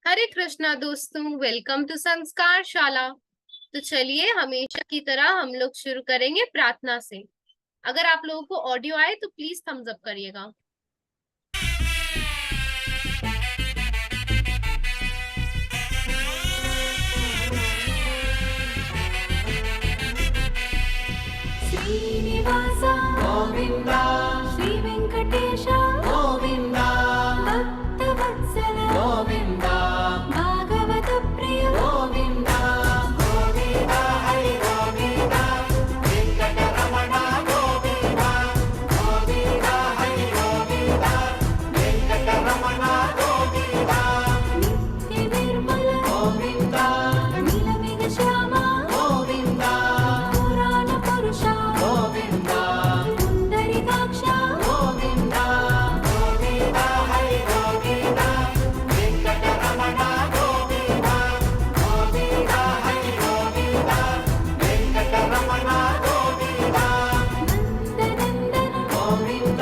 हरे कृष्णा दोस्तों, welcome to संस्कार शाला। तो चलिए, हमेशा की तरह हम लोग शुरू करेंगे प्रार्थना से। अगर आप लोगों को ऑडियो आए तो प्लीज थम्स अप करिएगा। श्रीनिवास गोविंद, श्री वेंकटेश गोविंद, भक्तवत्सल गोविंद, भागवत प्रिय गोविंद, गोविंद हरि गोविंद, वेंकटरमण गोविंद, गोविंद हरि गोविंद, वेंकटरमण गोविंद, नित्य निर्मल गोविंद, नीलमेघ श्यामा गोविंद, पुराण पुरुष गोविंद, पुंडरीकाक्ष गोविंद, गोविंद हरि गोविंद, वेंकटरमण गोविंद, गोविंद हरि गोविंद, वेंकटरमण गोविंद, नंदनंदन गोविंद,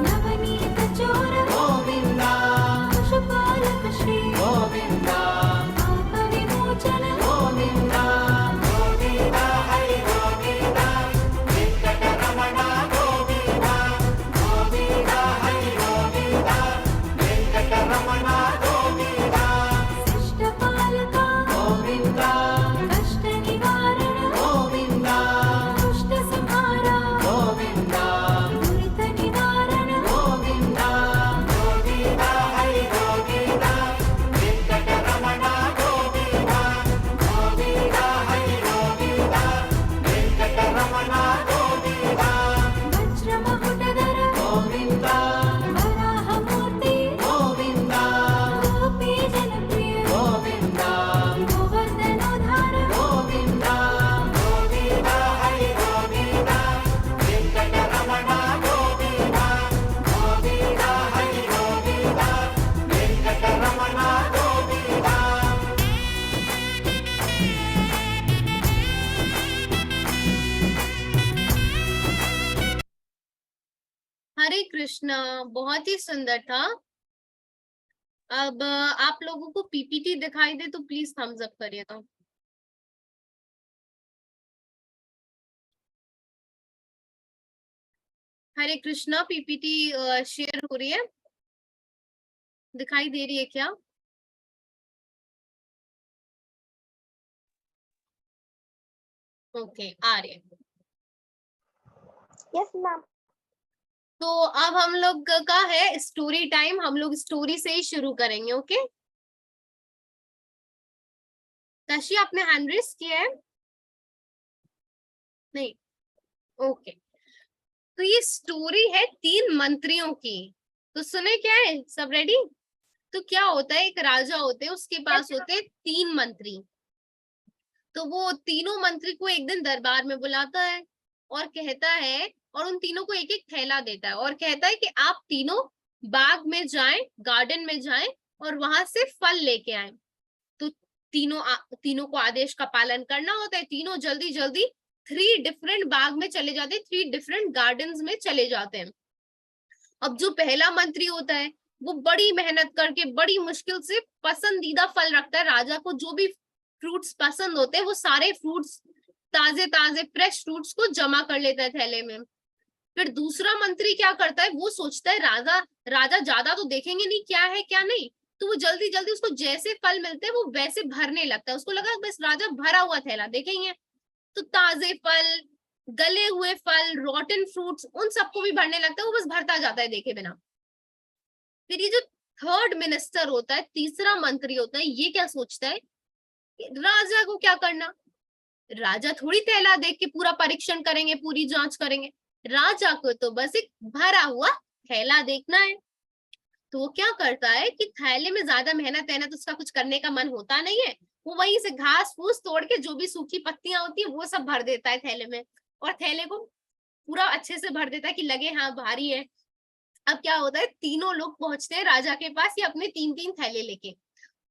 नवनीत चोर गोविंद, पशुपालक श्री गोविंद, पाप विमोचन गोविंद, गोविंद हरि गोविंद, वेंकटरमण गोविंद, गोविंद हरि गोविंद, वेंकटरमण गोविंद, शिष्टपालक गोविंद, कष्ट निवारण गोविंद, दुष्ट संहार गोविंद, दुरित निवारण गोविंद, गोविंद हरि गोविंद, वेंकटरमण गोविंद, गोविंद हरि गोविंद, वेंकटरमण गोविंद, वज्रमकुटधर गोविंद, वराहमूर्ति गोविंद, गोपी जनप्रिय गोविंद, गोवर्धनोद्धार गोविंद, गोविंद हरि गोविंद, वेंकटरमण गोविंद, गोविंद हरि गोविंद, वेंकटरमण गोविंद। हरे कृष्णा, बहुत ही सुंदर था। अब आप लोगों को पीपीटी दिखाई दे तो प्लीज थम्स अप करिएगा। हरे कृष्णा, पीपीटी शेयर हो रही है, दिखाई दे रही है क्या? ओके, आ रही है। Yes ma'am. तो अब हम लोग का है स्टोरी टाइम। हम लोग स्टोरी से ही शुरू करेंगे। ओके काशी, आपने हैंड रेस किया है? नहीं, ओके। तो ये स्टोरी है 3 मंत्रियों की। तो सुने, क्या है, सब रेडी? तो क्या होता है, एक राजा होते हैं, उसके पास होते हैं 3 मंत्री। तो वो तीनों मंत्री को एक दिन दरबार में बुलाता है और कहता है, और उन तीनों को एक एक थैला देता है और कहता है कि आप तीनों बाग में जाएं, गार्डन में जाएं और वहां से फल लेके आए। तो तीनों को आदेश का पालन करना होता है। तीनों जल्दी जल्दी 3 डिफरेंट बाग में चले जाते हैं, 3 डिफरेंट गार्डन्स में चले जाते हैं। अब जो पहला मंत्री होता है वो बड़ी मेहनत करके बड़ी मुश्किल से पसंदीदा फल रखता है। राजा को जो भी फ्रूट्स पसंद होते हैं वो सारे फ्रूट्स, ताजे ताजे फ्रेश फ्रूट्स को जमा कर लेता है थैले में। फिर दूसरा मंत्री क्या करता है, वो सोचता है राजा राजा ज्यादा तो देखेंगे नहीं क्या है क्या नहीं। तो वो जल्दी जल्दी उसको जैसे फल मिलते हैं वो वैसे भरने लगता है। उसको लगा बस राजा भरा हुआ थैला देखेंगे। तो ताजे फल, गले हुए फल, रॉटन फ्रूट्स, उन सबको भी भरने लगता है। वो बस भरता जाता है देखे बिना। फिर ये जो थर्ड मिनिस्टर होता है, तीसरा मंत्री होता है, ये क्या सोचता है, राजा को क्या करना, राजा थोड़ी थैला देख के पूरा परीक्षण करेंगे, पूरी जांच करेंगे। राजा को तो बस एक भरा हुआ थैला देखना है। तो वो क्या करता है कि थैले में ज्यादा मेहनत है ना, तो उसका कुछ करने का मन होता नहीं है। वो वहीं से घास फूस तोड़ के जो भी सूखी पत्तियां होती है वो सब भर देता है थैले में, और थैले को पूरा अच्छे से भर देता है कि लगे हाँ भारी है। अब क्या होता है, तीनों लोग पहुंचते हैं राजा के पास, ये अपने 3-3 थैले लेके।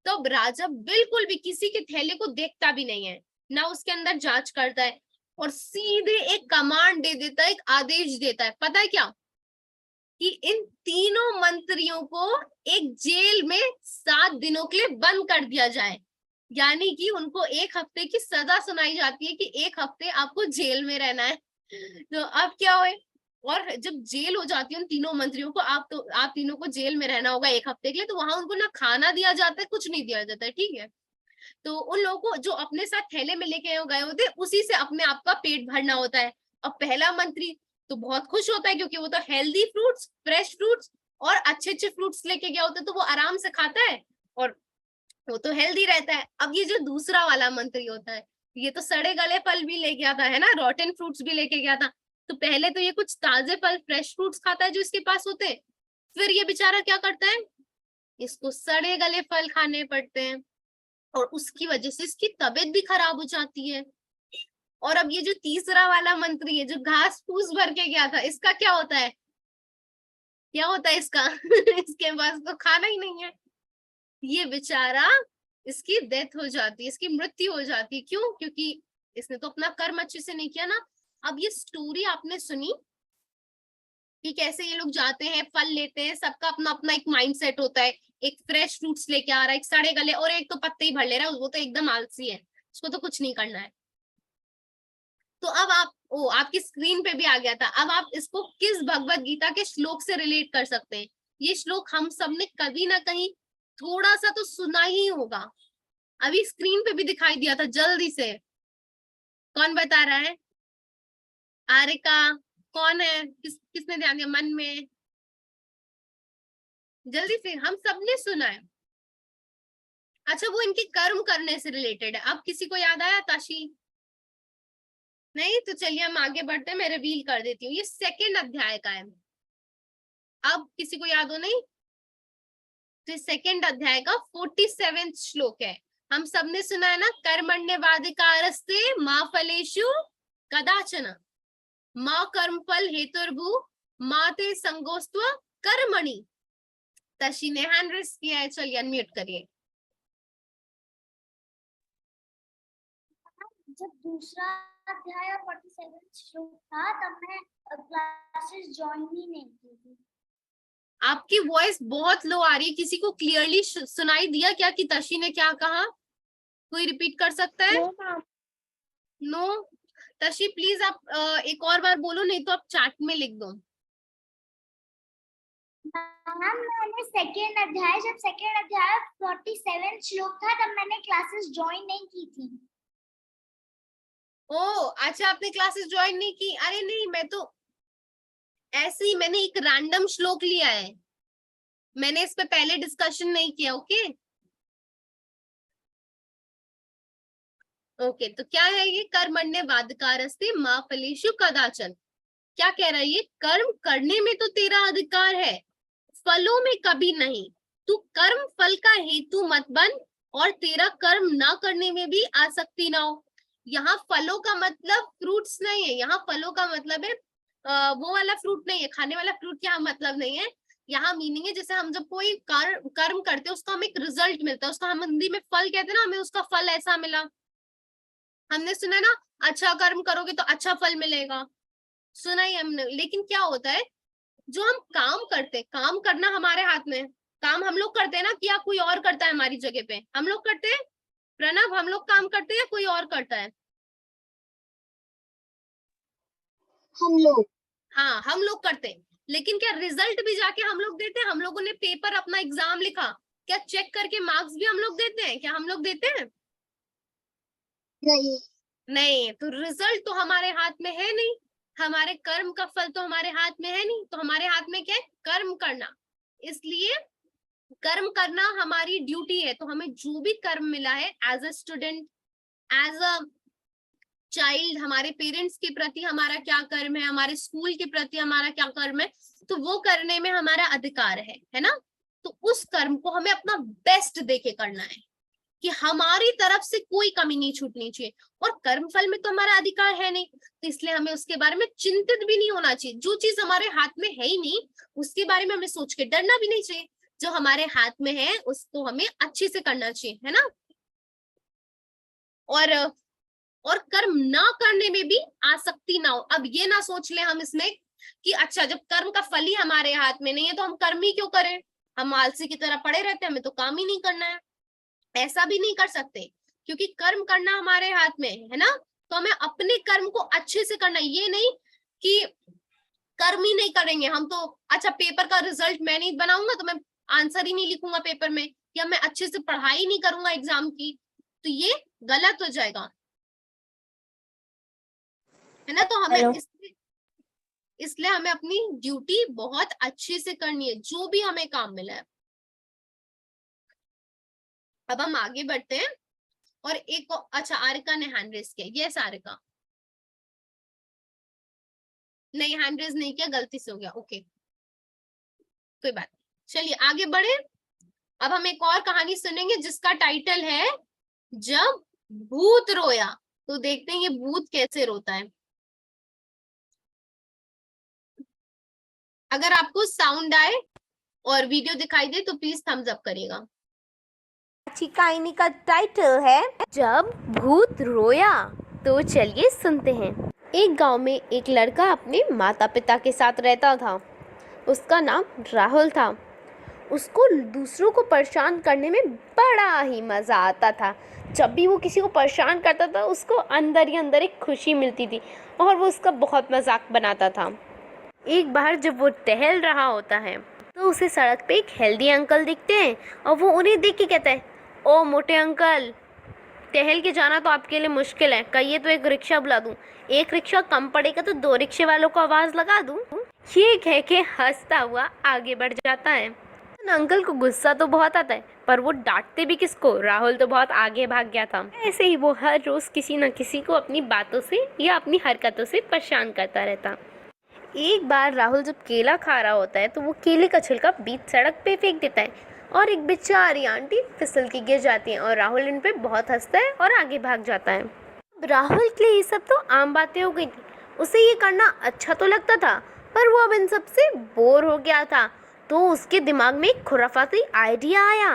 तो अब राजा बिल्कुल भी किसी के थैले को देखता भी नहीं है, ना उसके अंदर जांच करता है, और सीधे एक कमांड दे देता है, एक आदेश देता है। पता है क्या, कि इन तीनों मंत्रियों को एक जेल में 7 दिनों के लिए बंद कर दिया जाए, यानी कि उनको 1 हफ्ते की सजा सुनाई जाती है कि 1 हफ्ते आपको जेल में रहना है। तो अब क्या हुए, और जब जेल हो जाती है उन तीनों मंत्रियों को, आप तीनों को जेल में रहना होगा 1 हफ्ते के लिए, तो वहां उनको ना खाना दिया जाता है, कुछ नहीं दिया जाता है, ठीक है। तो उन लोगों को जो अपने साथ थैले में लेके गए होते, उसी से अपने आप का पेट भरना होता है। अब पहला मंत्री तो बहुत खुश होता है क्योंकि वो तो हेल्दी फ्रूट्स, फ्रेश फ्रूट्स और अच्छे अच्छे फ्रूट्स लेके गया होता है, तो वो आराम से खाता है और वो तो हेल्दी रहता है। अब ये जो दूसरा वाला मंत्री होता है, ये तो सड़े गले फल भी ले गया था, है ना, रॉटन फ्रूट्स भी लेके गया था। तो पहले तो ये कुछ ताजे फल, फ्रेश फ्रूट्स खाता है जो इसके पास होते हैं, फिर ये बेचारा क्या करता है, इसको सड़े गले फल खाने पड़ते हैं और उसकी वजह से इसकी तबीयत भी खराब हो जाती है। और अब ये जो तीसरा वाला मंत्री है जो घास फूस भर के गया था, इसका क्या होता है, क्या होता है इसका इसके पास तो खाना ही नहीं है, ये बेचारा, इसकी डेथ हो जाती है, इसकी मृत्यु हो जाती है। क्यों? क्योंकि इसने तो अपना कर्म अच्छे से नहीं किया ना। अब ये स्टोरी आपने सुनी कि कैसे ये लोग जाते हैं, फल लेते हैं, सबका अपना अपना एक माइंडसेट होता है, एक फ्रेश फ्रूट्स लेके आ रहा है, एक सड़े गले, और एक तो पत्ते ही भर ले रहा है, वो तो एकदम आलसी है, उसको तो कुछ नहीं करना है। तो अब आपकी स्क्रीन पे भी आ गया था। अब आप इसको किस भगवत गीता के श्लोक से रिलेट कर सकते हैं? ये श्लोक हम सबने कभी ना कहीं थोड़ा सा तो सुना ही होगा। अभी स्क्रीन पे भी दिखाई दिया था, जल्दी से कौन बता रहा है? आरिका, कौन है, किसने ध्यान दिया मन में? जल्दी से, हम सबने सुना है। अच्छा, वो इनके कर्म करने से रिलेटेड है। अब किसी को याद आया? ताशी नहीं? तो चलिए हम आगे बढ़ते हैं, मैं रिवील कर देती हूँ, ये 2nd अध्याय का है। अब किसी को याद हो? नहीं? तो 2nd अध्याय का 47वां श्लोक है। हम सबने सुना है ना, कर्मण्यवाधिकारस्ते मा फलेषु कदाचन मा कर्मफल हेतुर्भु मा ते संगोस्त्व कर्मणि। तशी ने हैंड रेस किया है, चलिए अनम्यूट करिए। जब दूसरा अध्याय 47 श्लोक था तब मैं क्लासेस ज्वाइन ही नहीं की थी। आपकी वॉइस बहुत लो आ रही है, किसी को क्लियरली सुनाई दिया क्या कि तशी ने क्या कहा? कोई रिपीट कर सकता है? नो? तशी प्लीज आप एक और बार बोलो, नहीं तो आप चैट में लिख दो। मैम मैंने 2nd अध्याय, जब 2nd अध्याय 47 श्लोक था तब मैंने क्लासेस ज्वाइन नहीं की थी। ओ अच्छा, आपने क्लासेस ज्वाइन नहीं की? अरे नहीं, मैं तो ऐसे ही, मैंने एक रैंडम श्लोक लिया है, मैंने इस पे पहले डिस्कशन नहीं किया। ओके ओके, तो क्या है ये? कर्मण्यवाधिकारस्ते मा फलेषु कदाचन। क्या कह रहा है ये? कर्म करने में तो तेरा अधिकार है, फलों में कभी नहीं। तू कर्म फल का हेतु मत बन और तेरा कर्म ना करने में भी आसक्ति ना हो। यहाँ फलों का मतलब फ्रूट्स नहीं है, यहाँ फलों का मतलब है वो वाला फ्रूट नहीं है, खाने वाला फ्रूट यहाँ मतलब नहीं है। यहाँ मीनिंग है जैसे हम जब कोई कर्म करते हैं उसका हमें एक रिजल्ट मिलता है, उसका हम हिंदी में फल कहते हैं ना, हमें उसका फल ऐसा मिला। हमने सुना ना, अच्छा कर्म करोगे तो अच्छा फल मिलेगा, सुना ही हमने। लेकिन क्या होता है, जो हम काम करते हैं, काम करना हमारे हाथ में, काम हम लोग करते हैं ना, कि या कोई और करता है हमारी जगह पे? हम लोग करते हैं प्रणव, हम लोग काम करते हैं या कोई और करता है? हम लोग। हाँ, हम लोग करते हैं। लेकिन क्या रिजल्ट भी जाके हम लोग देते हैं? हम लोगों ने पेपर, अपना एग्जाम लिखा, क्या चेक करके मार्क्स भी हम लोग देते हैं? क्या हम लोग देते हैं? नहीं। नहीं, तो रिजल्ट तो हमारे हाथ में है नहीं, हमारे कर्म का फल तो हमारे हाथ में है नहीं। तो हमारे हाथ में क्या है? कर्म करना। इसलिए कर्म करना हमारी ड्यूटी है। तो हमें जो भी कर्म मिला है as a student, as a child, हमारे पेरेंट्स के प्रति हमारा क्या कर्म है, हमारे स्कूल के प्रति हमारा क्या कर्म है, तो वो करने में हमारा अधिकार है ना। तो उस कर्म को हमें अपना बेस्ट देके करना है कि हमारी तरफ से कोई कमी नहीं छूटनी चाहिए। और कर्म फल में तो हमारा अधिकार है नहीं, तो इसलिए हमें उसके बारे में चिंतित भी नहीं होना चाहिए। जो चीज हमारे हाथ में है ही नहीं, उसके बारे में हमें सोच के डरना भी नहीं चाहिए। जो हमारे हाथ में है उसको हमें अच्छे से करना चाहिए, है ना। और कर्म ना करने में भी आसक्ति ना हो। अब ये ना सोच ले हम इसमें कि अच्छा जब कर्म का फल ही हमारे हाथ में नहीं है तो हम कर्म ही क्यों करें, हम आलसी की तरह पड़े रहते हैं, हमें तो काम ही नहीं करना है। ऐसा भी नहीं कर सकते, क्योंकि कर्म करना हमारे हाथ में है ना। तो हमें अपने कर्म को अच्छे से करना है, ये नहीं कि कर्म ही नहीं करेंगे हम तो अच्छा पेपर का रिजल्ट मैं नहीं बनाऊंगा तो मैं आंसर ही नहीं लिखूंगा पेपर में, या मैं अच्छे से पढ़ाई नहीं करूंगा एग्जाम की, तो ये गलत हो जाएगा, है ना। तो हमें इसलिए हमें अपनी ड्यूटी बहुत अच्छे से करनी है, जो भी हमें काम मिला है। अब हम आगे बढ़ते हैं, और एक अच्छा आरिका ने हैंड रेज किया, यस आरिका, नहीं हैंड रेज नहीं किया, गलती से हो गया, ओके कोई बात। चलिए आगे बढ़े। अब हम एक और कहानी सुनेंगे जिसका टाइटल है जब भूत रोया। तो देखते हैं ये भूत कैसे रोता है। अगर आपको साउंड आए और वीडियो दिखाई दे तो प्लीज थम्स अप करिएगा। अच्छी कहानी का टाइटल है जब भूत रोया। तो चलिए सुनते हैं। एक गांव में एक लड़का अपने माता पिता के साथ रहता था। उसका नाम राहुल था। उसको दूसरों को परेशान करने में बड़ा ही मज़ा आता था। जब भी वो किसी को परेशान करता था उसको अंदर ही अंदर एक खुशी मिलती थी और वो उसका बहुत मजाक बनाता था। एक बार जब वो टहल रहा होता है तो उसे सड़क पे एक हेल्दी अंकल दिखते हैं और वो उन्हें देख के कहता है, ओ मोटे अंकल, टहल के जाना तो आपके लिए मुश्किल है, कहिए तो एक रिक्शा बुला दूं, एक रिक्शा कम पड़ेगा तो 2 रिक्शे वालों को आवाज़ लगा दूं। ये कह के हंसता हुआ आगे बढ़ जाता है। अंकल को गुस्सा तो बहुत आता है पर वो डांटते भी किसको, राहुल तो बहुत आगे भाग गया था। ऐसे ही वो हर रोज़ किसी न किसी को अपनी बातों से या अपनी हरकतों से परेशान करता रहता। एक बार राहुल जब केला खा रहा होता है तो वो केले का छिलका बीच सड़क पे फेंक देता है और एक बेचारी आंटी फिसल के गिर जाती है और राहुल इन पे बहुत हंसता है और आगे भाग जाता है। राहुल के लिए ये सब तो आम बातें हो गई थी। उसे ये करना अच्छा तो लगता था पर वो अब इन सब से बोर हो गया था। तो उसके दिमाग में एक खुराफाती आइडिया आया।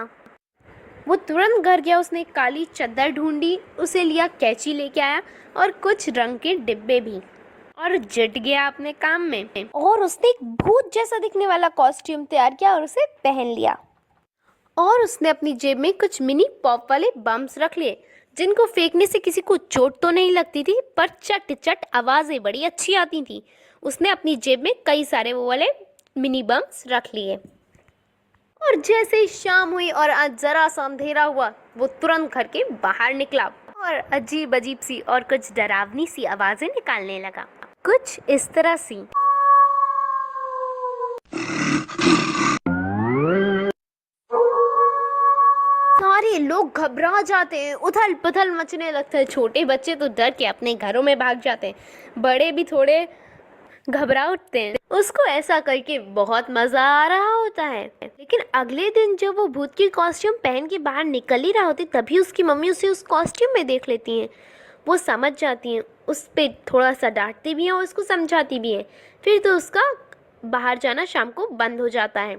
वो तुरंत घर गया, उसने एक काली चादर ढूंढी, उसे लिया, कैंची लेके आया और कुछ रंग के डिब्बे भी, और जुट गया अपने काम में। और उसने एक भूत जैसा दिखने वाला कॉस्ट्यूम तैयार किया और उसे पहन लिया। और उसने अपनी जेब में कुछ मिनी पॉप वाले बम्स रख लिए जिनको फेंकने से किसी को चोट तो नहीं लगती थी पर चट चट आवाज़ें बड़ी अच्छी आती थी। उसने अपनी जेब में कई सारे वो वाले मिनी बम्स रख लिए। और जैसे ही शाम हुई और आज जरा सा अंधेरा हुआ वो तुरंत घर के बाहर निकला और अजीब अजीब सी और कुछ डरावनी सी आवाज़ें निकालने लगा, कुछ इस तरह सी। सारे लोग घबरा जाते हैं, उथल पुथल मचने लगता है। छोटे बच्चे तो डर के अपने घरों में भाग जाते हैं, बड़े भी थोड़े घबरा उठते हैं। उसको ऐसा करके बहुत मज़ा आ रहा होता है। लेकिन अगले दिन जब वो भूत की कॉस्ट्यूम पहन के बाहर निकल ही रहा होती तभी उसकी मम्मी उसे उस कॉस्ट्यूम में देख लेती हैं। वो समझ जाती हैं, उस पर थोड़ा सा डांटती भी हैं और उसको समझाती भी हैं। फिर तो उसका बाहर जाना शाम को बंद हो जाता है।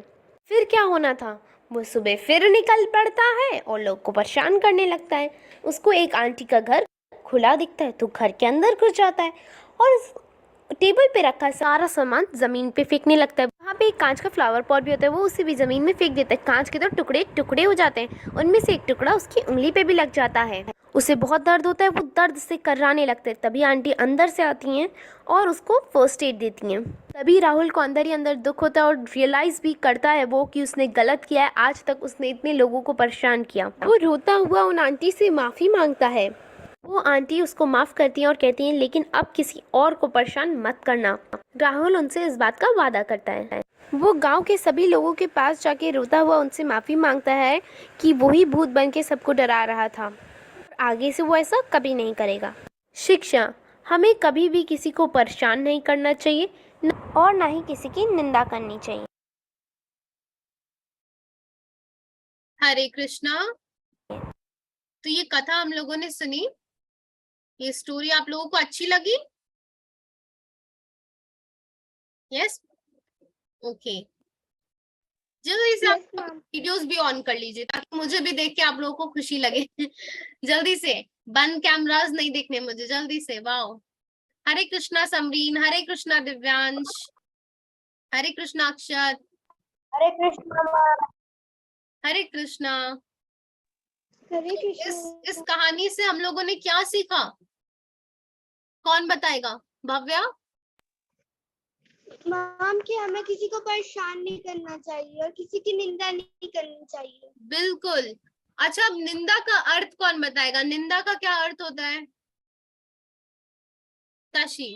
फिर क्या होना था, वो सुबह फिर निकल पड़ता है और लोग को परेशान करने लगता है। उसको एक आंटी का घर खुला दिखता है तो घर के अंदर घुस जाता है और टेबल पे रखा सारा सामान ज़मीन पे फेंकने लगता है। वहाँ पे एक कांच का फ्लावर पॉट भी होता है, वो उसे भी ज़मीन में फेंक देता है। कांच के तो टुकड़े टुकड़े हो जाते हैं, उनमें से एक टुकड़ा उसकी उंगली पे भी लग जाता है। उसे बहुत दर्द होता है, वो दर्द से कर्राने लगते हैं। तभी आंटी अंदर से आती हैं और उसको फर्स्ट एड देती हैं। तभी राहुल को अंदर ही अंदर दुख होता है और रियलाइज़ भी करता है वो कि उसने गलत किया है, आज तक उसने इतने लोगों को परेशान किया। वो रोता हुआ उन आंटी से माफ़ी मांगता है। वो आंटी उसको माफ़ करती हैं और कहती हैं लेकिन अब किसी और को परेशान मत करना। राहुल उनसे इस बात का वादा करता है। वो गांव के सभी लोगों के पास जाके रोता हुआ उनसे माफ़ी मांगता है कि वही भूत बन के सबको डरा रहा था। आगे से वो ऐसा कभी नहीं करेगा। शिक्षा, हमें कभी भी किसी को परेशान नहीं करना चाहिए और ना ही किसी की निंदा करनी चाहिए। हरे कृष्णा। तो ये कथा हम लोगों ने सुनी, ये स्टोरी आप लोगों को अच्छी लगी? Yes, okay. जल्दी से आप वीडियोस भी ऑन कर लीजिए ताकि मुझे भी देख के आप लोगों को खुशी लगे। जल्दी से, बंद कैमरास नहीं देखने मुझे, जल्दी से। वाओ, हरे कृष्णा समरीन, हरे कृष्णा दिव्यांश, हरे कृष्णा अक्षर। हरे कृष्णा हरे कृष्णा। हरे इस कहानी से हम लोगों ने क्या सीखा, कौन बताएगा? भव्या। मैम कि हमें किसी को परेशान नहीं करना चाहिए और किसी की निंदा नहीं करनी चाहिए। बिल्कुल। अच्छा, अब निंदा का अर्थ कौन बताएगा? निंदा का क्या अर्थ होता है? ताशी।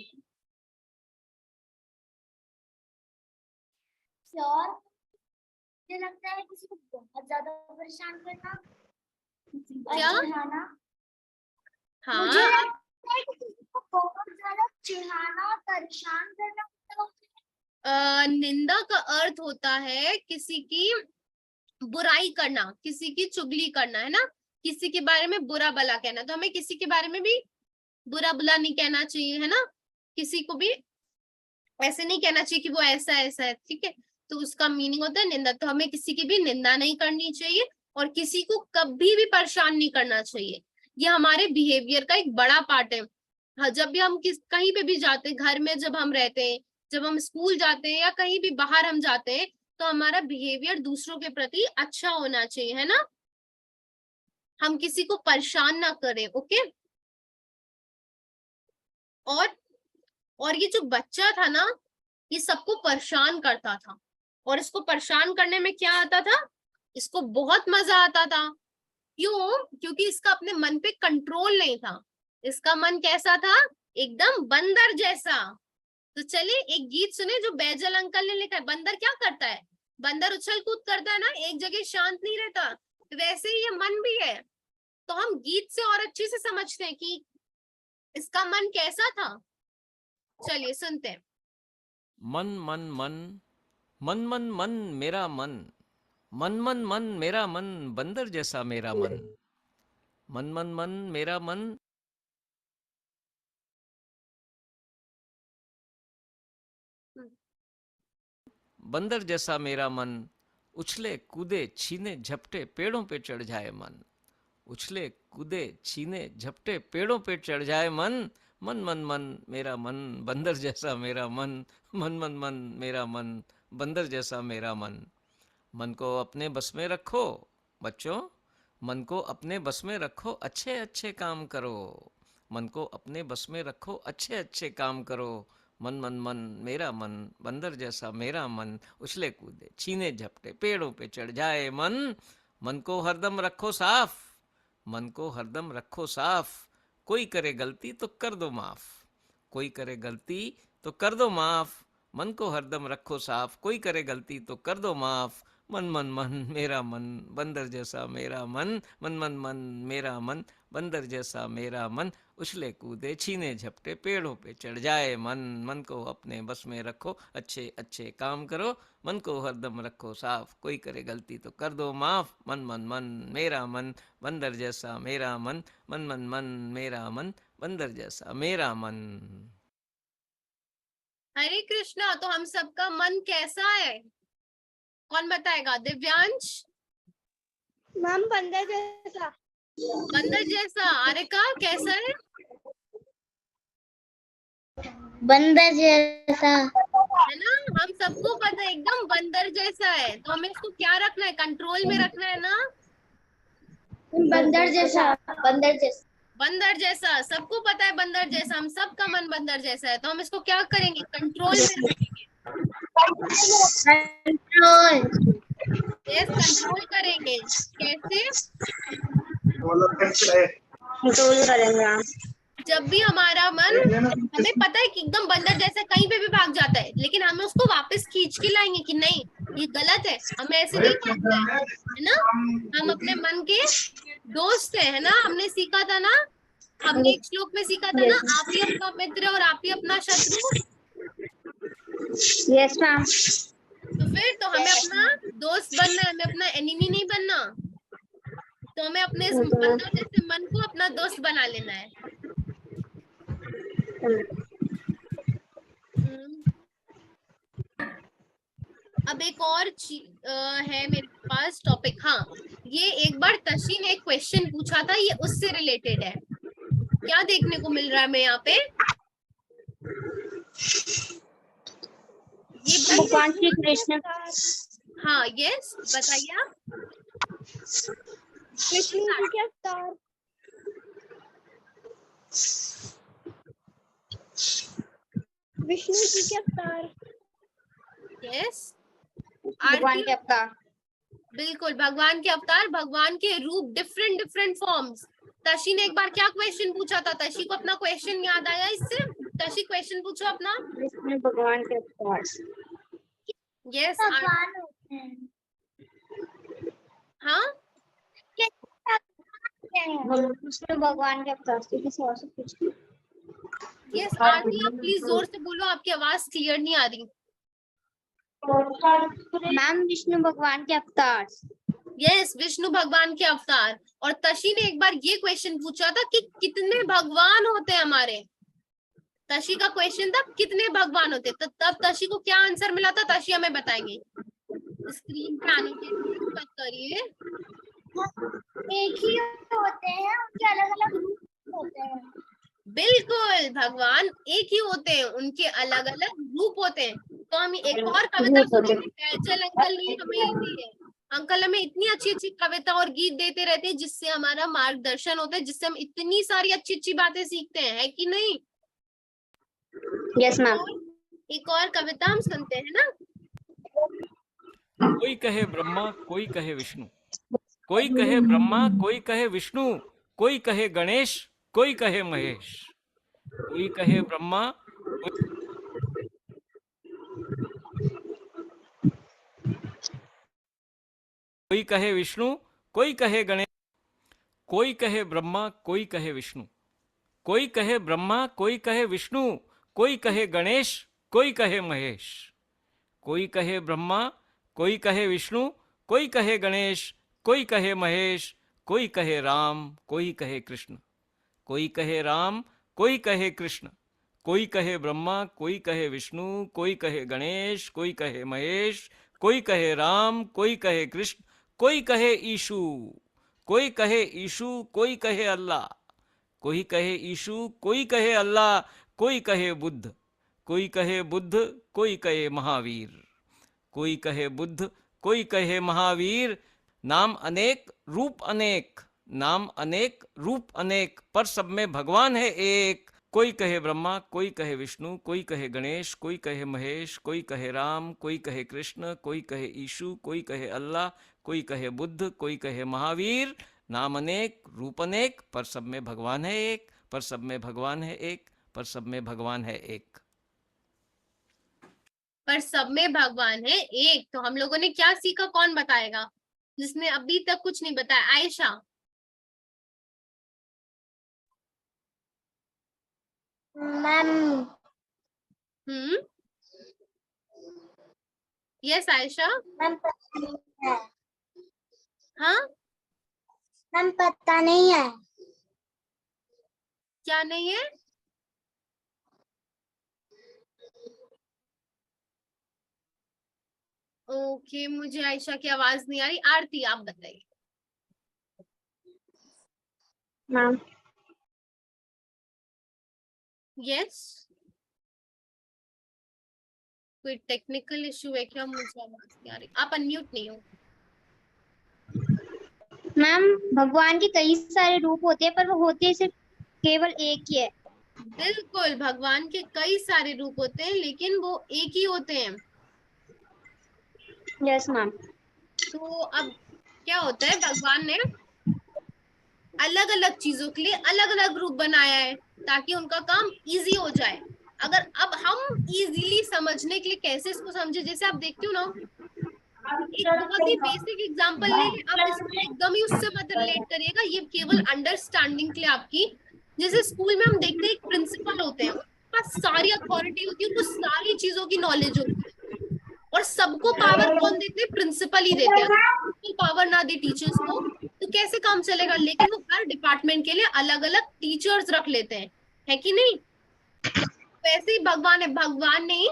श्योर, मुझे लगता है किसी को बहुत ज्यादा परेशान करना और क्या? चिढ़ाना। मुझे हाँ, लगता है कि किसी को बहुत ज्यादा चिढ़ाना और परेशान करना। निंदा का अर्थ होता है किसी की बुराई करना, किसी की चुगली करना, है ना, किसी के बारे में बुरा भला कहना। तो हमें किसी के बारे में भी बुरा भला नहीं कहना चाहिए, है ना, किसी को भी ऐसे नहीं कहना चाहिए कि वो ऐसा ऐसा है, ठीक है। तो उसका मीनिंग होता है निंदा। तो हमें किसी की भी निंदा नहीं करनी चाहिए और किसी को कभी भी परेशान नहीं करना चाहिए। ये हमारे बिहेवियर का एक बड़ा पार्ट है। हाँ, जब भी हम कहीं पे भी जाते हैं, घर में जब हम रहते हैं, जब हम स्कूल जाते हैं या कहीं भी बाहर हम जाते हैं, तो हमारा बिहेवियर दूसरों के प्रति अच्छा होना चाहिए, है ना, हम किसी को परेशान ना करें। ओके। और ये जो बच्चा था ना, ये सबको परेशान करता था और इसको परेशान करने में क्या आता था, इसको बहुत मजा आता था। क्यों? क्योंकि इसका अपने मन पे कंट्रोल नहीं था। इसका मन कैसा था? एकदम बंदर जैसा। तो चलिए एक गीत सुने जो बैजल अंकल ने लिखा है। बंदर क्या करता है? बंदर उछल कूद करता है ना, एक जगह शांत नहीं रहता। तो वैसे ही ये मन भी है। तो हम गीत से और अच्छे से समझते हैं कि इसका मन कैसा था। चलिए सुनते हैं। मन मन मन मन मन मन मेरा मन मन मन मन मेरा मन बंदर जैसा मेरा मन मन मन मन मेरा मन बंदर जैसा मेरा मन उछले कूदे छीने झपटे पेड़ों पे चढ़ जाए मन उछले कूदे छीने झपटे पेड़ों पे चढ़ जाए मन मन मन मन मेरा मन बंदर जैसा मेरा मन मन मन मन मेरा मन बंदर जैसा मेरा मन मन को अपने बस में रखो बच्चों मन को अपने बस में रखो अच्छे अच्छे काम करो मन को अपने बस में रखो अच्छे अच्छे काम करो मन मन मन मेरा मन बंदर जैसा मेरा मन उछले कूदे छीने झपटे पेड़ों पे चढ़ जाए मन मन को हरदम रखो साफ मन को हरदम रखो साफ कोई करे गलती तो कर दो माफ कोई करे गलती तो कर दो माफ मन को हरदम रखो साफ कोई करे गलती तो कर दो माफ मन मन मन मेरा मन बंदर जैसा मेरा मन मन मन मन मेरा मन बंदर जैसा मेरा मन उछले कूदे छीने झपटे पेड़ों पे चढ़ जाए मन मन को अपने बस में रखो अच्छे अच्छे काम करो मन को हरदम रखो साफ कोई करे गलती तो कर दो माफ मन मन मन मेरा मन बंदर जैसा मेरा मन मन मन मन मेरा मन बंदर जैसा मेरा मन। हरे कृष्णा। तो हम सबका मन कैसा है, कौन बताएगा? दिव्यांश। मैम बंदर जैसा। बंदर जैसा। आरिका कैसा है? बंदर जैसा। है ना, हम सबको पता है एकदम बंदर जैसा है। तो हमें इसको क्या रखना है, कंट्रोल में रखना है ना। बंदर जैसा। बंदर जैसा। बंदर जैसा, सबको पता है बंदर जैसा। हम सबका मन बंदर जैसा है, तो हम इसको क्या करेंगे, कंट्रोल में रखेंगे। कंट्रोल। यस, कंट्रोल करेंगे। कैसे? कंट्रोल करेंगे। जब भी हमारा मन, हमें पता है कि एकदम बंदर जैसा कहीं पे भी भाग जाता है, लेकिन हमें उसको वापस खींच के लाएंगे कि नहीं ये गलत है, हमें ऐसे नहीं करना है ना। हम अपने मन के दोस्त है ना, हमने सीखा था ना, हमने एक श्लोक में सीखा था ना, आप ही अपना मित्र और आप ही अपना शत्रु। Yes ma'am. तो फिर तो हमें अपना दोस्त बनना है, हमें अपना एनिमी नहीं बनना। तो हमें अपने इस बंदर जैसे मन को अपना दोस्त बना लेना है। अब एक और है मेरे पास टॉपिक। हाँ, ये एक बार तशी ने एक क्वेश्चन पूछा था, ये उससे रिलेटेड है। क्या देखने को मिल रहा है हमें यहाँ पे? ये भगवान श्री कृष्ण। हाँ यस, बताइए आप। विष्णु जी के अवतार। विष्णु जी के अवतार। यस भगवान आरती, के अवतार। बिल्कुल भगवान के अवतार, भगवान के रूप, डिफरेंट डिफरेंट फॉर्म्स। तशी ने एक बार क्या क्वेश्चन पूछा था? तशी को अपना क्वेश्चन याद आया इससे? तशी क्वेश्चन पूछो अपना। विष्णु भगवान के अवतार। यस भगवान होते हैं। हाँ विष्णु भगवान के अवतार से किसी और से पूछिए। यस आरती, आप प्लीज जोर से बोलो, आपकी आवाज क्लियर नहीं आ रही। मैम विष्णु भगवान के अवतार। यस विष्णु भगवान के अवतार। और तशी ने एक बार ये क्वेश्चन पूछा था कि कितने भगवान होते हैं हमारे। तशी का क्वेश्चन था कितने भगवान होते, तो तब तशी को क्या आंसर मिला था? तशी हमें बताएंगे। स्क्रीन पे आने के लिए मत करिए। एक ही होते हैं, उनके अलग अलग रूप होते हैं। बिल्कुल, भगवान एक ही होते हैं, उनके अलग अलग रूप होते हैं। तो हम एक और कविता सुनेंगे, बैचल अंकल ने हमें दी है। अंकल हमें इतनी अच्छी अच्छी कविता और गीत देते रहते हैं जिससे हमारा मार्गदर्शन होता है, जिससे हम इतनी सारी अच्छी अच्छी बातें सीखते हैं, है कि नहीं? Yes ma'am. एक और कविता हम सुनते हैं ना। कोई कहे ब्रह्मा, कोई कहे विष्णु, कोई कहे ब्रह्मा, कोई कहे विष्णु, कोई कहे गणेश, कोई कहे महेश। कोई कहे ब्रह्मा, कोई कहे विष्णु, कोई कहे गणेश, कोई कहे ब्रह्मा, कोई कहे विष्णु, कोई कहे ब्रह्मा, कोई कहे विष्णु, कोई कहे गणेश, कोई कहे महेश। कोई कहे ब्रह्मा, कोई कहे विष्णु, कोई कहे गणेश, कोई कहे महेश। कोई कहे राम, कोई कहे कृष्ण, कोई कहे राम, कोई कहे कृष्ण, कोई कहे ब्रह्मा, कोई कहे विष्णु, कोई कहे गणेश, कोई कहे महेश। कोई कहे राम, कोई कहे कृष्ण, कोई कहे ईशु, कोई कहे ईशु, कोई कहे अल्लाह, कोई कहे ईशु, कोई कहे अल्लाह, कोई कहे बुद्ध, कोई कहे बुद्ध, कोई कहे महावीर। कोई कहे बुद्ध, कोई कहे महावीर। नाम अनेक, रूप अनेक, नाम अनेक, रूप अनेक, पर सब में भगवान है एक। कोई कहे ब्रह्मा, कोई कहे विष्णु, कोई कहे गणेश, कोई कहे महेश। कोई कहे राम, कोई कहे कृष्ण, कोई कहे ईशु, कोई कहे अल्लाह, कोई कहे बुद्ध, कोई कहे महावीर। नाम अनेक, रूप अनेक, पर सब में भगवान है एक, पर सब में भगवान है एक, पर सब में भगवान है एक। पर सब में भगवान है एक। तो हम लोगों ने क्या सीखा? कौन बताएगा जिसने अभी तक कुछ नहीं बताया? Ayesha. Ma'am yes Ayesha. Ma'am पता नहीं है। हाँ मैम पता नहीं है। क्या नहीं है? ओके, मुझे आयशा की आवाज नहीं आ रही। आरती आप बताइए। मैम यस, कोई टेक्निकल इशू है क्या? मुझे आवाज नहीं आ रही। आप अनम्यूट नहीं हो। मैम भगवान के कई सारे रूप होते हैं, पर वो होते सिर्फ केवल एक ही है। बिल्कुल, भगवान के कई सारे रूप होते हैं लेकिन वो एक ही होते हैं। Yes ma'am. तो अब क्या होता है, भगवान ने अलग अलग चीजों के लिए अलग अलग रूप बनाया है ताकि उनका काम इजी हो जाए। अगर अब हम इजीली समझने के लिए कैसे इसको समझे, जैसे आप देखते हो ना, एक बहुत ही बेसिक एग्जांपल ले ले, आप इसको एकदम ही उससे मत रिलेट करिएगा, ये केवल अंडरस्टैंडिंग के लिए आपकी। जैसे स्कूल में हम देखते हैं एक प्रिंसिपल होते हैं, उनके पास सारी अथॉरिटी होती है, उनको सारी चीजों की नॉलेज होती है, और सबको पावर कौन देते हैं? प्रिंसिपल ही देते हैं। अगर पावर ना दे टीचर्स को तो कैसे काम चलेगा? लेकिन वो हर डिपार्टमेंट के लिए अलग अलग टीचर्स रख लेते हैं, है कि नहीं? वैसे ही भगवान है, भगवान ने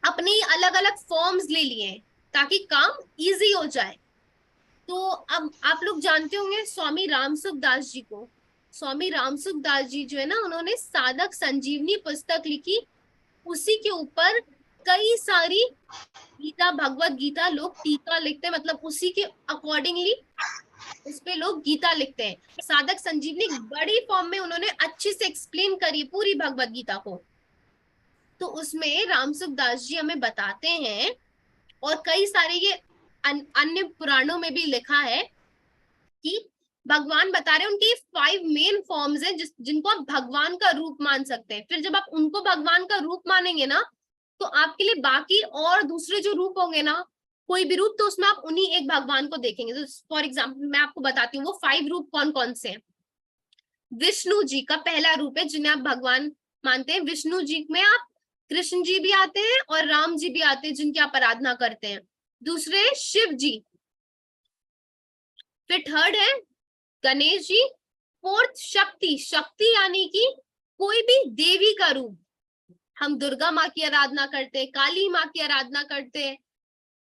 अपनी अलग अलग फॉर्म्स ले लिए ताकि काम इजी हो जाए। तो अब आप लोग जानते होंगे स्वामी रामसुख दास जी को। स्वामी रामसुख दास जी जो है ना, उन्होंने साधक संजीवनी पुस्तक लिखी, उसी के ऊपर कई सारी गीता, भगवत गीता लोग टीका लिखते हैं, मतलब उसी के अकॉर्डिंगली उस पे लोग गीता लिखते हैं। साधक संजीवनी बड़ी फॉर्म में उन्होंने अच्छी से एक्सप्लेन करी पूरी भगवत गीता को। तो उसमें रामसुख दास जी हमें बताते हैं, और कई सारे ये अन्य पुराणों में भी लिखा है कि भगवान बता रहे हैं उनकी 5 मेन फॉर्म्स हैं जिनको आप भगवान का रूप मान सकते हैं। फिर जब आप उनको भगवान का रूप मानेंगे ना, तो आपके लिए बाकी और दूसरे जो रूप होंगे ना, कोई भी रूप, तो उसमें आप उन्हीं एक भगवान को देखेंगे। तो फॉर एग्जाम्पल मैं आपको बताती हूँ वो 5 रूप कौन कौन से हैं। विष्णु जी का पहला रूप है जिन्हें आप भगवान मानते हैं। विष्णु जी में आप कृष्ण जी भी आते हैं और राम जी भी आते हैं जिनकी आप आराधना करते हैं। दूसरे शिव जी। फिर थर्ड है गणेश जी। फोर्थ शक्ति। शक्ति यानी कि कोई भी देवी का रूप। हम दुर्गा माँ की आराधना करते हैं, काली माँ की आराधना करते हैं,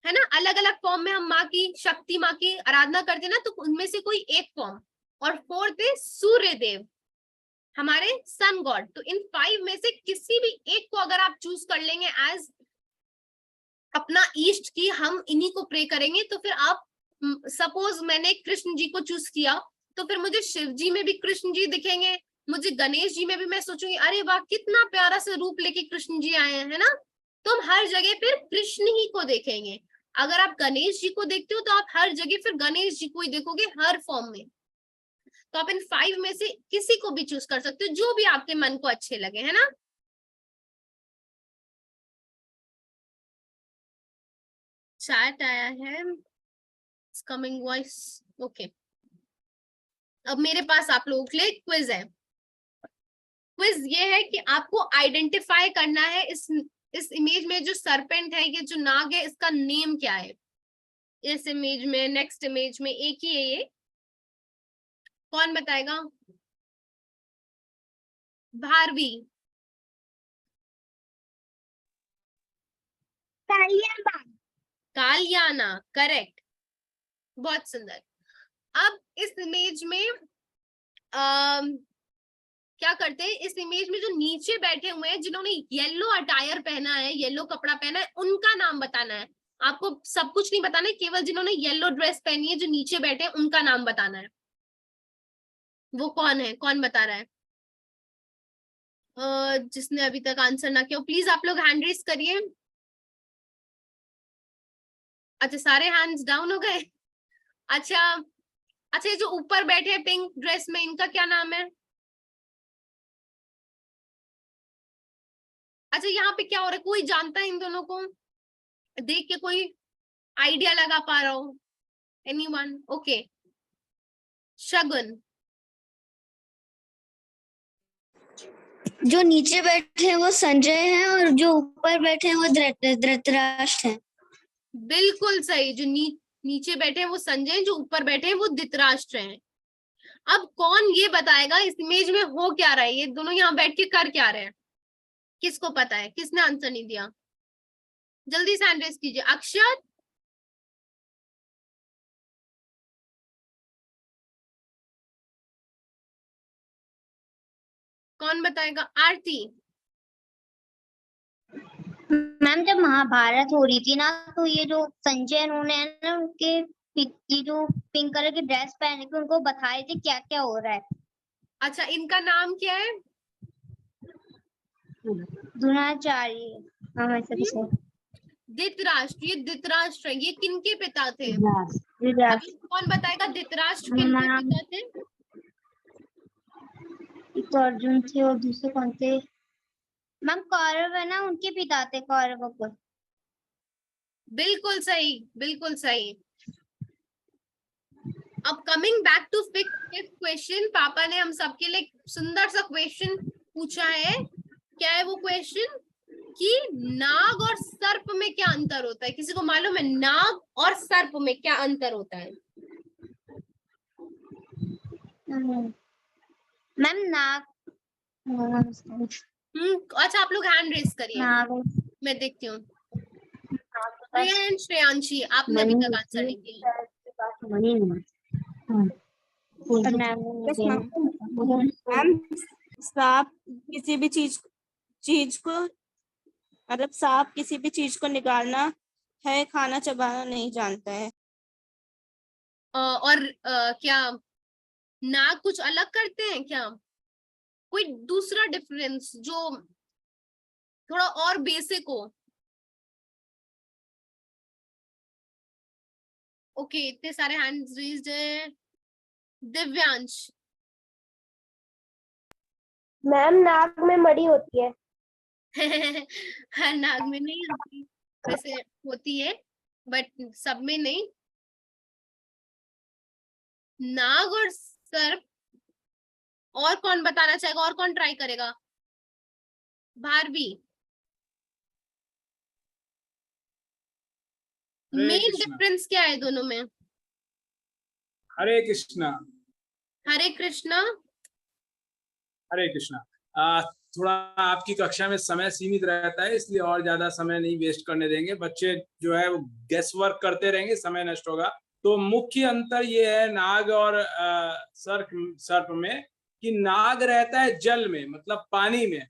है ना, अलग अलग फॉर्म में हम माँ की, शक्ति माँ की आराधना करते हैं ना, तो उनमें से कोई एक फॉर्म। और फोर्थ है सूर्य देव, हमारे सन गॉड। तो इन 5 में से किसी भी एक को अगर आप चूज कर लेंगे एज अपना ईष्ट की हम इन्हीं को प्रे करेंगे, तो फिर आप, सपोज मैंने कृष्ण जी को चूज किया, तो फिर मुझे शिव जी में भी कृष्ण जी दिखेंगे, मुझे गणेश जी में भी मैं सोचूंगी अरे वाह कितना प्यारा सा रूप लेके कृष्ण जी आए हैं, है ना। तो हम हर जगह फिर कृष्ण ही को देखेंगे। अगर आप गणेश जी को देखते हो तो आप हर जगह फिर गणेश जी को ही देखोगे हर फॉर्म में। तो आप इन 5 में से किसी को भी चूज कर सकते हो, जो भी आपके मन को अच्छे लगे, है ना। चैट आया है, कमिंग वॉइस, ओके। अब मेरे पास आप लोगों के लिए क्विज है। क्विज ये है कि आपको आइडेंटिफाई करना है इस इमेज में जो सरपेंट है, ये जो नाग है, इसका नेम क्या है। इस इमेज में, नेक्स्ट इमेज में एक ही है ये, कौन बताएगा। भारवी। कालियाना, करेक्ट, बहुत सुंदर। अब इस इमेज में क्या करते हैं, इस इमेज में जो नीचे बैठे हुए हैं जिन्होंने येलो अटायर पहना है, येलो कपड़ा पहना है, उनका नाम बताना है। आपको सब कुछ नहीं बताना है, केवल जिन्होंने येलो ड्रेस पहनी है जो नीचे बैठे हैं उनका नाम बताना है। वो कौन है, कौन बता रहा है। जिसने अभी तक आंसर ना किया प्लीज आप लोग हैंड रेज करिए। अच्छा सारे हैंड्स डाउन हो गए। अच्छा अच्छा, ये जो ऊपर बैठे हैं पिंक ड्रेस में, इनका क्या नाम है। अच्छा यहाँ पे क्या हो रहा है, कोई जानता है इन दोनों को, देख के कोई आइडिया लगा पा रहा हो। Anyone, okay. शगुन। जो नीचे बैठे हैं वो संजय हैं और जो ऊपर बैठे हैं वो धृतराष्ट्र हैं। बिल्कुल सही, जो नीचे बैठे हैं वो संजय हैं, जो ऊपर बैठे हैं वो धृतराष्ट्र हैं। अब कौन ये बताएगा इस इमेज में हो क्या रहा है, ये दोनों यहाँ बैठ के कर क्या रहे हैं, किसको पता है, किसने आंसर नहीं दिया, जल्दी से हैंड रेज कीजिए। अक्षत, कौन बताएगा। आरती। मैम जब महाभारत हो रही थी ना, तो ये जो संजय उन्होंने ना उनके ये जो पिंक कलर की ड्रेस पहन के उनको बताए थे क्या क्या हो रहा है। अच्छा इनका नाम क्या है। द्रोणाचार्य। हाँ ऐसा कुछ है। धृतराष्ट्र, ये धृतराष्ट्र है, ये किनके पिता थे। धृतराष्ट्र। कौन बताएगा धृतराष्ट्र किनके पिता थे। एक तो अर्जुन थे और दूसरे कौन थे। मैम कौरव है ना, उनके पिता थे कौरव को। बिल्कुल सही, बिल्कुल सही। अब coming back to fifth question, पापा ने हम सबके लिए सुंदर सा क्वेश्चन पूछा है। क्या है वो क्वेश्चन, कि नाग और सर्प में क्या अंतर होता है। किसी को मालूम है नाग और सर्प में क्या अंतर होता है। मैम नाग। अच्छा आप लोग हैंड रेस करिए, मैं देखती हूँ। श्रेयांशी, आपने अभी तक आंसर नहीं दिया। मैम सांप किसी भी चीज को मतलब सांप किसी भी चीज को निकालना है, खाना चबाना नहीं जानता है। और क्या नाग कुछ अलग करते हैं क्या? कोई दूसरा डिफरेंस जो थोड़ा और बेसिक हो? ओके, इतने सारे हैंड्स रेज्ड है। दिव्यांश। मैम नाक में मड़ी होती है। हर नाग में नहीं होती, वैसे होती है बट सब में नहीं। नाग और सर्प। और कौन बताना चाहेगा, और कौन ट्राई करेगा? भारवी। हरे मेन कृष्णा। डिफरेंस क्या है दोनों में? हरे कृष्णा। हरे कृष्णा। हरे कृष्णा। थोड़ा आपकी कक्षा में समय सीमित रहता है, इसलिए और ज्यादा समय नहीं वेस्ट करने देंगे। बच्चे जो है वो गेस वर्क करते रहेंगे, समय नष्ट होगा। तो मुख्य अंतर ये है नाग और सर्प में कि नाग रहता है जल में, मतलब पानी में,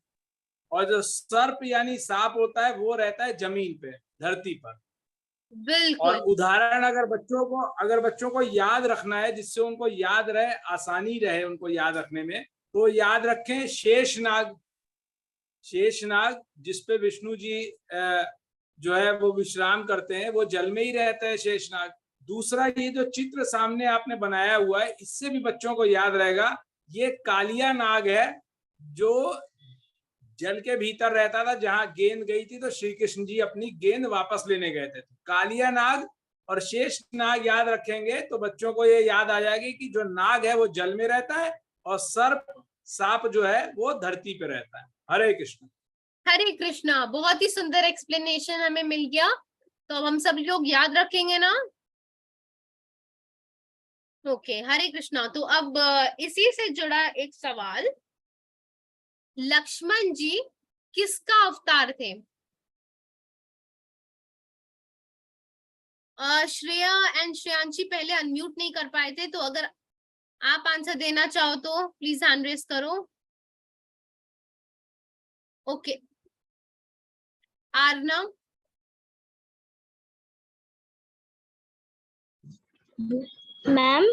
और जो सर्प यानी सांप होता है वो रहता है जमीन पे, धरती पर। और बिल्कुल। उदाहरण अगर बच्चों को याद रखना है, जिससे उनको याद रहे, आसानी रहे उनको याद रखने में, तो याद रखें शेषनाग। शेषनाग जिसपे विष्णु जी जो है वो विश्राम करते हैं, वो जल में ही रहता है शेषनाग। दूसरा, ये जो चित्र सामने आपने बनाया हुआ है, इससे भी बच्चों को याद रहेगा, ये कालिया नाग है जो जल के भीतर रहता था। जहां गेंद गई थी तो श्री कृष्ण जी अपनी गेंद वापस लेने गए थे। कालिया नाग और शेष नाग याद रखेंगे तो बच्चों को ये याद आ जाएगी कि जो नाग है वो जल में रहता है और सर्प सांप जो है वो धरती पे रहता है। हरे कृष्ण। हरे कृष्णा। बहुत ही सुंदर एक्सप्लेनेशन हमें मिल गया, तो अब हम सब लोग याद रखेंगे ना? ओके, हरे कृष्णा। तो अब इसी से जुड़ा एक सवाल, लक्ष्मण जी किसका अवतार थे? श्रेया एंड श्रेयांशी पहले अनम्यूट नहीं कर पाए थे, तो अगर आप आंसर देना चाहो तो प्लीज हैंड रेस करो। ओके, आर्नव। मैम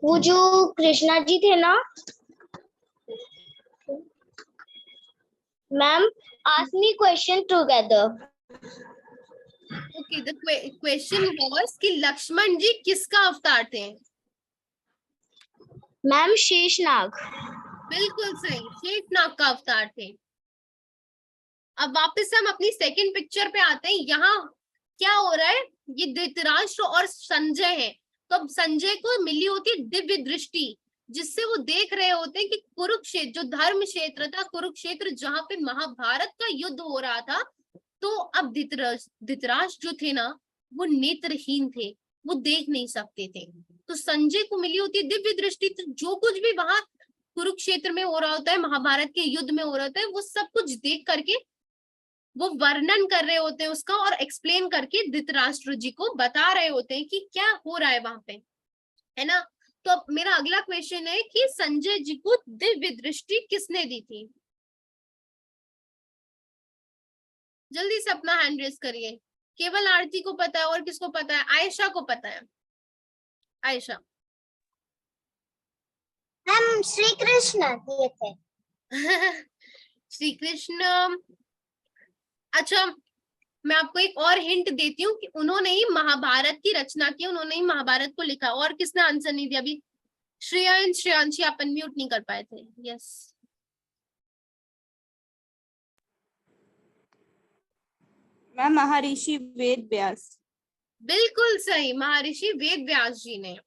वो जो कृष्णा जी थे ना, ma'am ask me question together. Okay, the question was कि लक्ष्मण जी किसका अवतार थे? मैम शेषनाग। बिल्कुल सही, शेषनाग का अवतार थे। अब वापस हम अपनी सेकंड पिक्चर पे आते हैं। यहाँ क्या हो रहा है, ये धृतराष्ट्र और संजय है। तो अब संजय को मिली होती है दिव्य दृष्टि, जिससे वो देख रहे होते हैं कि कुरुक्षेत्र जो धर्म क्षेत्र था, कुरुक्षेत्र जहां पे महाभारत का युद्ध हो रहा था, तो अब धृतराष्ट्र जो थे ना, वो नेत्रहीन थे, वो देख नहीं सकते थे। तो संजय को मिली होती है दिव्य दृष्टि, तो जो कुछ भी वहां कुरुक्षेत्र में हो रहा होता है, महाभारत के युद्ध में हो रहा होता है, वो सब कुछ देख करके वो वर्णन कर रहे होते हैं उसका, और एक्सप्लेन करके धृतराष्ट्र जी को बता रहे होते हैं कि क्या हो रहा है वहां पे, है ना? तो अब मेरा अगला क्वेश्चन है कि संजय जी को दिव्य दृष्टि किसने दी थी? जल्दी से अपना हैंड रेस करिए। केवल आरती को पता है, और किसको पता है? आयशा को पता है। आयशा। मैम श्री कृष्ण दिए थे। श्री कृष्ण। अच्छा, मैं आपको एक और हिंट देती हूँ कि उन्होंने ही महाभारत की रचना की, उन्होंने ही महाभारत को लिखा। और किसने आंसर नहीं दिया अभी? श्रेया एंड श्रेयांशी, आप अनम्यूट नहीं कर पाए थे। यस, मैम महर्षि वेद व्यास। बिल्कुल सही, महर्षि वेद व्यास जी ने।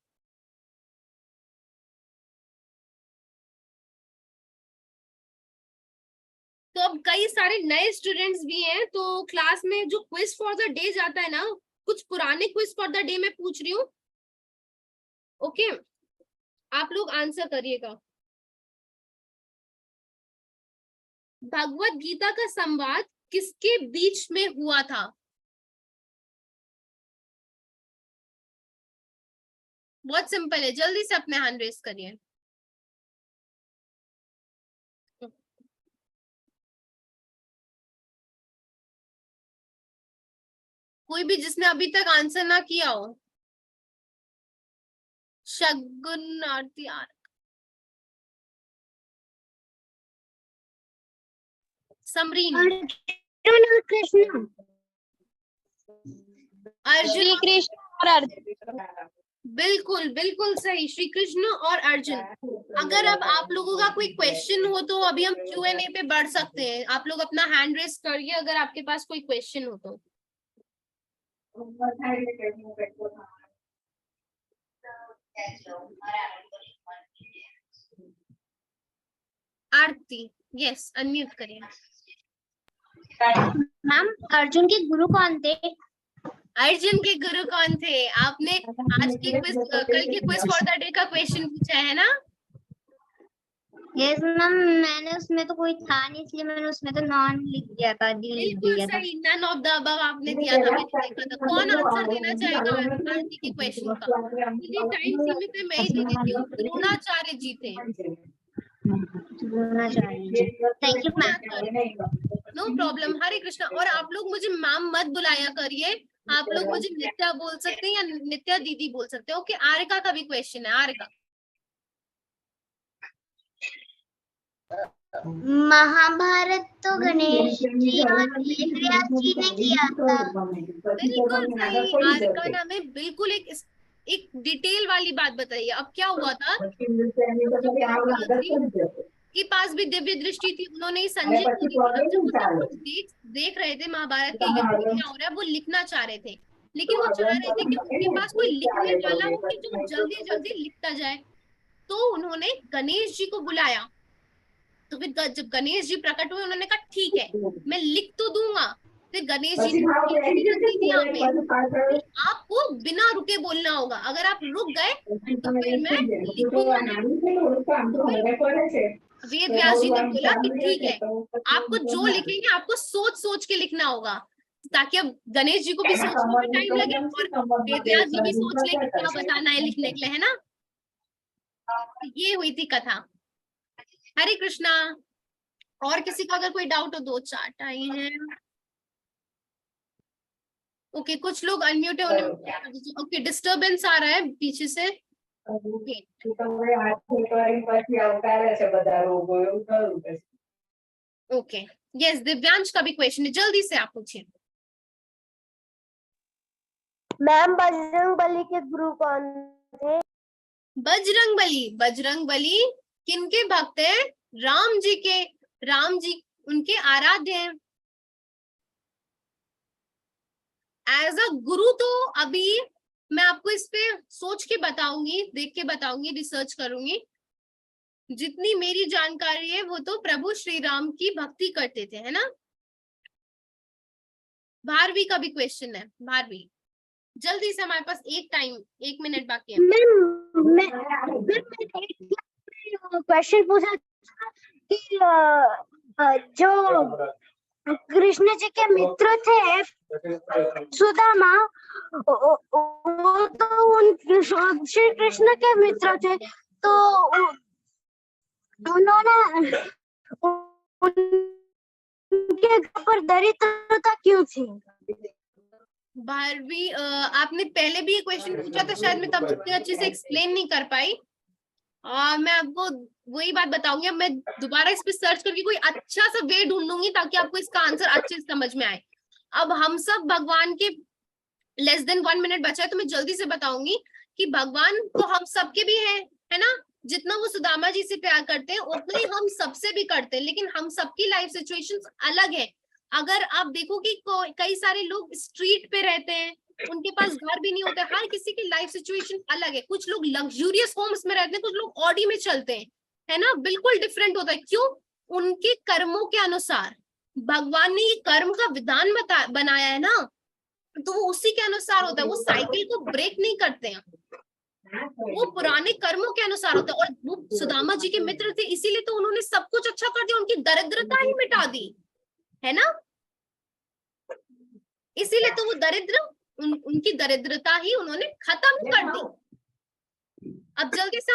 तो अब कई सारे नए स्टूडेंट्स भी हैं, तो क्लास में जो क्विज फॉर द डे जाता है ना, कुछ पुराने क्विज फॉर द डे मैं पूछ रही हूँ। ओके, आप लोग आंसर करिएगा। भगवत गीता का संवाद किसके बीच में हुआ था? बहुत सिंपल है, जल्दी से अपने हैंड रेस करिए। कोई भी जिसने अभी तक आंसर ना किया हो। शगुन, आरती, समरीन, कृष्ण, अर्जुन, कृष्ण और अर्जुन। बिल्कुल बिल्कुल सही, श्री कृष्ण और अर्जुन। अगर अब आप लोगों का कोई क्वेश्चन हो तो अभी हम Q&A पे बढ़ सकते हैं। आप लोग अपना हैंड रेस करिए अगर आपके पास कोई क्वेश्चन हो तो। आरती, यस, अनम्यूट करिए। मैम अर्जुन के गुरु कौन थे? अर्जुन के गुरु कौन थे? आपने आज की क्विज, कल के क्विज फॉर द डे का क्वेश्चन पूछा है ना? यस मैम, मैंने उसमें तो कोई था नहीं इसलिए मैंने उसमें तो नॉन लिख दिया था, डी लिख बिल्कुल दिया था। सही, नन ऑफ द अबव आपने दिया था, मैंने देखा था। कौन आंसर देना चाहेगा आरती के क्वेश्चन का? ये टाइम सीमित है, मैं ही दे देती हूँ। द्रोणाचार्य जी थे। Thank you ma'am. No problem, Hare Krishna. और आप लोग मुझे मैम मत बुलाया करिए, आप लोग मुझे नित्या बोल सकते हैं या नित्या दीदी बोल सकते हैं। ओके, आरिका का भी क्वेश्चन है। आरिका, महाभारत तो गणेश जी और वेदव्यास जी ने किया था। बिल्कुल सही। आरिका ने हमें बिल्कुल एक डिटेल वाली बात बताई है। अब क्या हुआ था, वेदव्यास जी के पास भी दिव्य दृष्टि थी, उन्होंने संजय को दी थी। अब जब वो सब कुछ देख रहे थे महाभारत के युद्ध में क्या हो रहा है, वो लिखना चाह रहे थे, लेकिन वो चाह रहे थे कि उनके पास कोई लिखने वाला हो कि जो जल्दी जल्दी लिखता जाए। तो उन्होंने गणेश जी को बुलाया। तो फिर जब गणेश जी प्रकट हुए, उन्होंने कहा ठीक है मैं लिख तो दूंगा। फिर गणेश जी ने रख दी थी हमें, आपको बिना रुके बोलना होगा। अगर आप रुक गए तो फिर मैं लिखूंगा नहीं। वेद व्यास जी ने बोला कि ठीक है, आपको जो लिखेंगे आपको सोच सोच के लिखना होगा, ताकि अब गणेश जी को भी सोचने में टाइम लगे और वेद व्यास जी भी सोच ले कि क्या बताना है लिखने के लिए, है ना? ये हुई थी कथा। हरे कृष्णा। और किसी का अगर कोई डाउट हो, 2 चैट आई हैं। ओके, कुछ लोग अनम्यूट होने, ओके, डिस्टरबेंस आ रहा है पीछे से। ओके, यस, दिव्यांश का भी क्वेश्चन है, जल्दी से आप पूछिए। मैम बजरंगबली के गुरु कौन थे? बजरंग बली किनके भक्त हैं? राम जी के। राम जी उनके आराध्य हैं। एज अ गुरु तो अभी मैं आपको इस पे सोच के बताऊंगी, देख के बताऊंगी, रिसर्च करूंगी। जितनी मेरी जानकारी है वो तो प्रभु श्री राम की भक्ति करते थे, है ना? भारवी का भी क्वेश्चन है। भारवी, जल्दी से, हमारे पास 1 मिनट बाकी है। क्वेश्चन पूछा कि जो कृष्ण जी के मित्र थे सुदामा, वो तो श्री कृष्ण के मित्र थे, तो उन्होंने उनके घर पर दरिद्रता क्यों थी? भारवी, आपने पहले भी ये क्वेश्चन पूछा था, शायद मैं तब उतने अच्छे से एक्सप्लेन नहीं कर पाई। मैं आपको वही बात बताऊंगी। अब मैं दोबारा इस पे सर्च करके कोई अच्छा सा वे ढूंढूंगी ताकि आपको इसका आंसर अच्छे से समझ में आए। अब हम सब भगवान के, लेस देन 1 मिनट बचा है तो मैं जल्दी से बताऊंगी कि भगवान तो हम सबके भी है ना? जितना वो सुदामा जी से प्यार करते हैं उतना ही हम सबसे भी करते हैं, लेकिन हम सबकी लाइफ सिचुएशंस अलग है। अगर आप देखो कि कई सारे लोग स्ट्रीट पे रहते हैं, उनके पास घर भी नहीं होता, हर किसी की लाइफ सिचुएशन अलग है। कुछ लोग लग्जूरियस होम्स में रहते हैं, कुछ लोग ऑडी में चलते हैं, है ना? बिल्कुल डिफरेंट होता है। क्यों? उनके कर्मों के अनुसार भगवान ने ये कर्म का विधान बनाया है ना, तो वो उसी के अनुसार होता है। वो साइकिल को ब्रेक नहीं करते हैं, वो पुराने कर्मों के अनुसार होता है। और वो सुदामा जी के मित्र थे, इसीलिए तो उन्होंने सब कुछ अच्छा कर दिया, उनकी दरिद्रता ही मिटा दी, है ना? इसीलिए तो वो उनकी दरिद्रता ही उन्होंने खत्म कर दी। अब जल्दी से